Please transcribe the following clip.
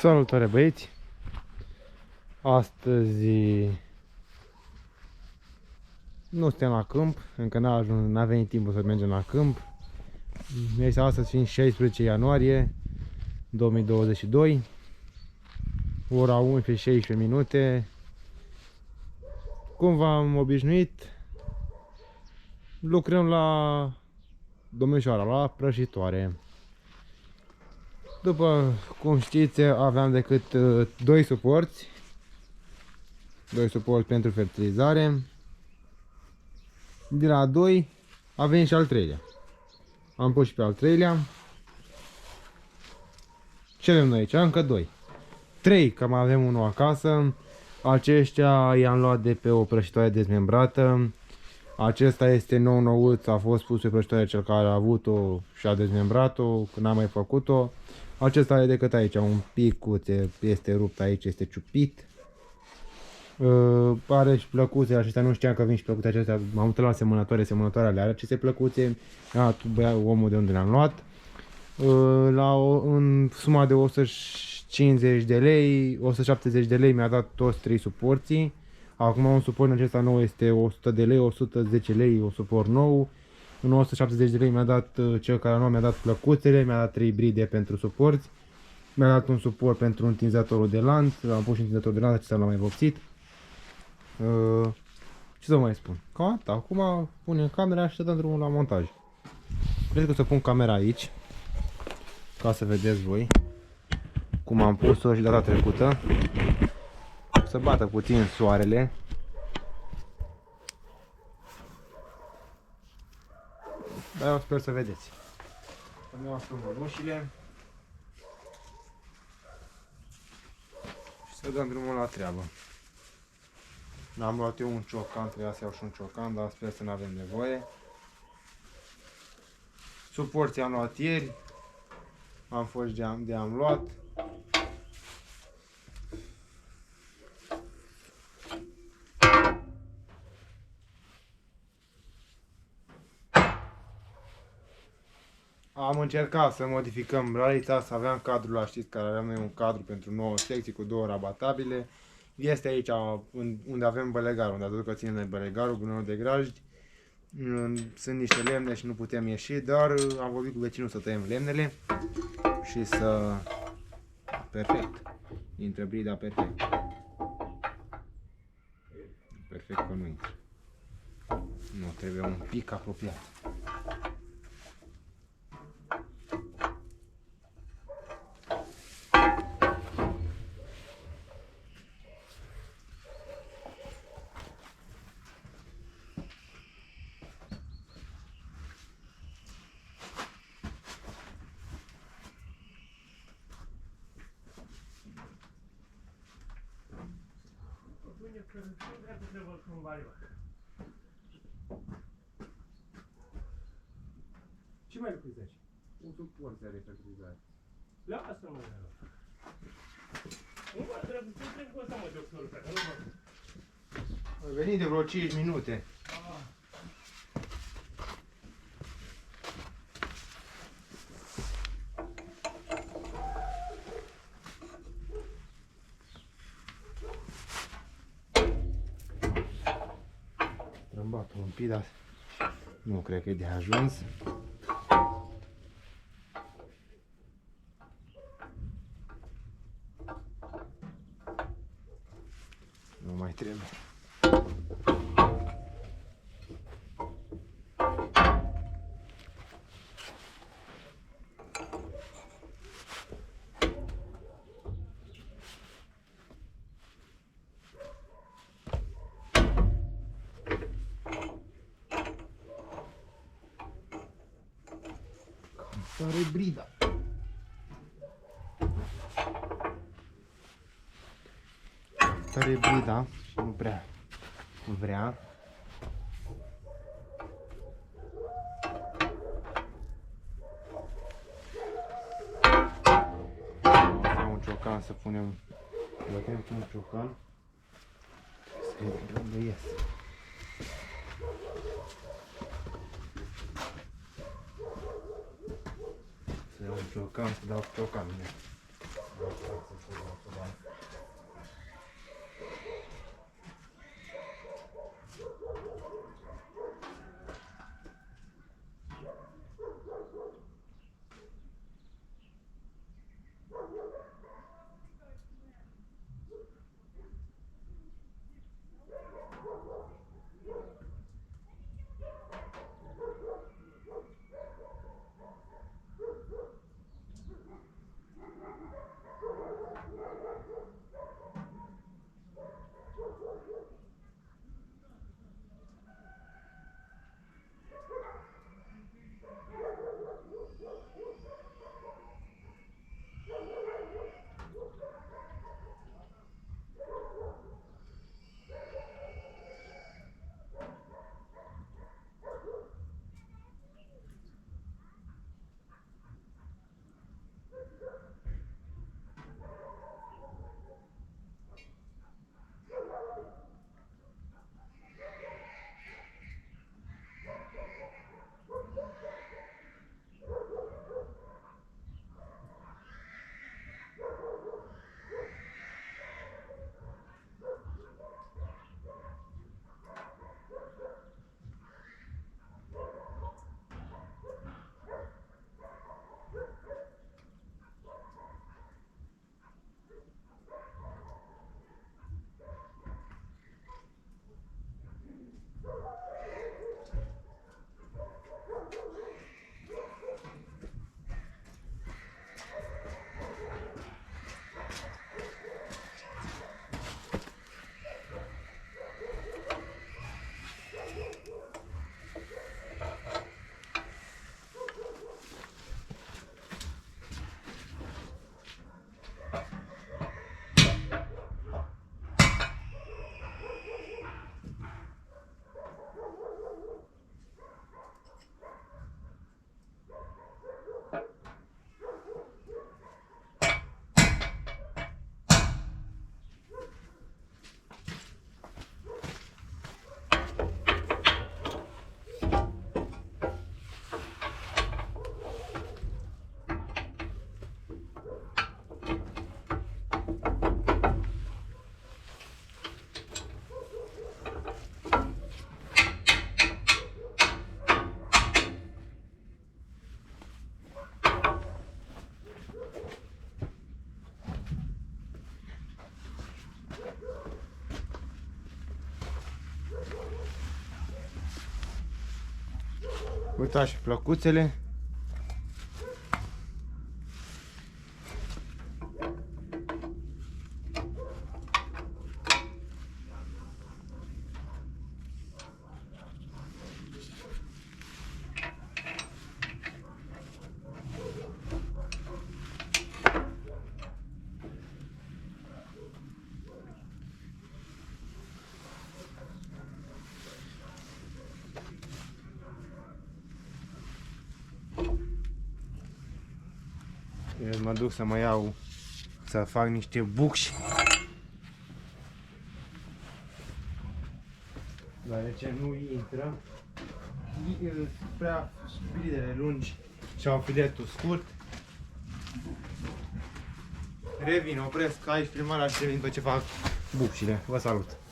Salutare băieți! Astăzi nu suntem la câmp, încă n-a venit timpul să mergem la câmp. Este astăzi fiind 16 ianuarie 2022, ora 11:16 minute. Cum v-am obișnuit, lucrăm la domnișoara, la prăjitoare. După cum știți, aveam decât 2 suporți. 2 suporți pentru fertilizare. De la 2 a venit și al treilea. Am pus și pe al treilea. Ce avem noi aici? Încă 2. 3, că mai avem unul acasă. Aceștia i-am luat de pe o prăjitoare dezmembrată. Acesta este nou-nouț, a fost pus pe prăjitoare cel care a avut-o și a dezmembrat-o, când n-am mai făcut-o. Acesta are decât aici, un picuț, este rupt aici, este ciupit. Are și plăcuțe, acestea nu știam că vin și plăcuțe acestea, m-am uitat la semănătoarea le are aceste plăcuțe. Omul de unde le-am luat. În suma de 150 de lei, 170 de lei mi-a dat toți 3 suporții. Acum un suport acesta nou este 100 de lei, 110 lei, un suport nou. În 170 de lei mi-a dat cel care nu mi-a dat plăcuțele, mi-a dat 3 bride pentru suporți. Mi-a dat un suport pentru întinzătorul de lanț, am pus și întinzătorul de lanț, acesta l-am mai vopsit. Ce să mai spun? Cam atât. Acum punem camera și să dăm drumul la montaj. Cred că o să pun camera aici, ca să vedeți voi cum am pus-o și data trecută. Să bată puțin soarele. Dar eu sper să vedeți. Să-mi iau mănușile și să dăm drumul la treabă. N-am luat eu un ciocan, trebuia să iau și un ciocan, dar sper să nu avem nevoie. Suporții am luat ieri, am fost de am luat. Am încercat să modificăm ralița, să aveam cadrul ăla, știți, care aveam noi un cadru pentru 9 secții cu 2 rabatabile. Este aici unde avem bălegarul, unde aduc că ținem noi bălegarul, gunoiul de grajdi. Sunt niște lemne și nu putem ieși, dar am vorbit cu vecinul să tăiem lemnele și să... Perfect. Intră brida perfect. Perfect că nu intră. Nu, trebuie un pic apropiat. Ce mai lucrezi aici? Un suport de fertilizare. Lasă-mă, nu mă trebuie cu ăsta, mă, doctorul, frate, nu mă. Ai venit de vreo 5 minute. Trămbat un pic, dar nu cred că e de ajuns. Nu mai trebuie. Tare brida. Tare brida și nu prea vrea. Avem un ciocan să punem. Bătem un ciocan. Să vedem unde ies. Să iau un ciocan, să dau ciocan. Uitați și plăcuțele. Eu mă duc să mă iau, să fac niște bucși. Deoarece nu intră. Prea spiritele lungi și au filetul scurt. Revin, opresc aici filmarea și revin pe ce fac bucșile. Vă salut!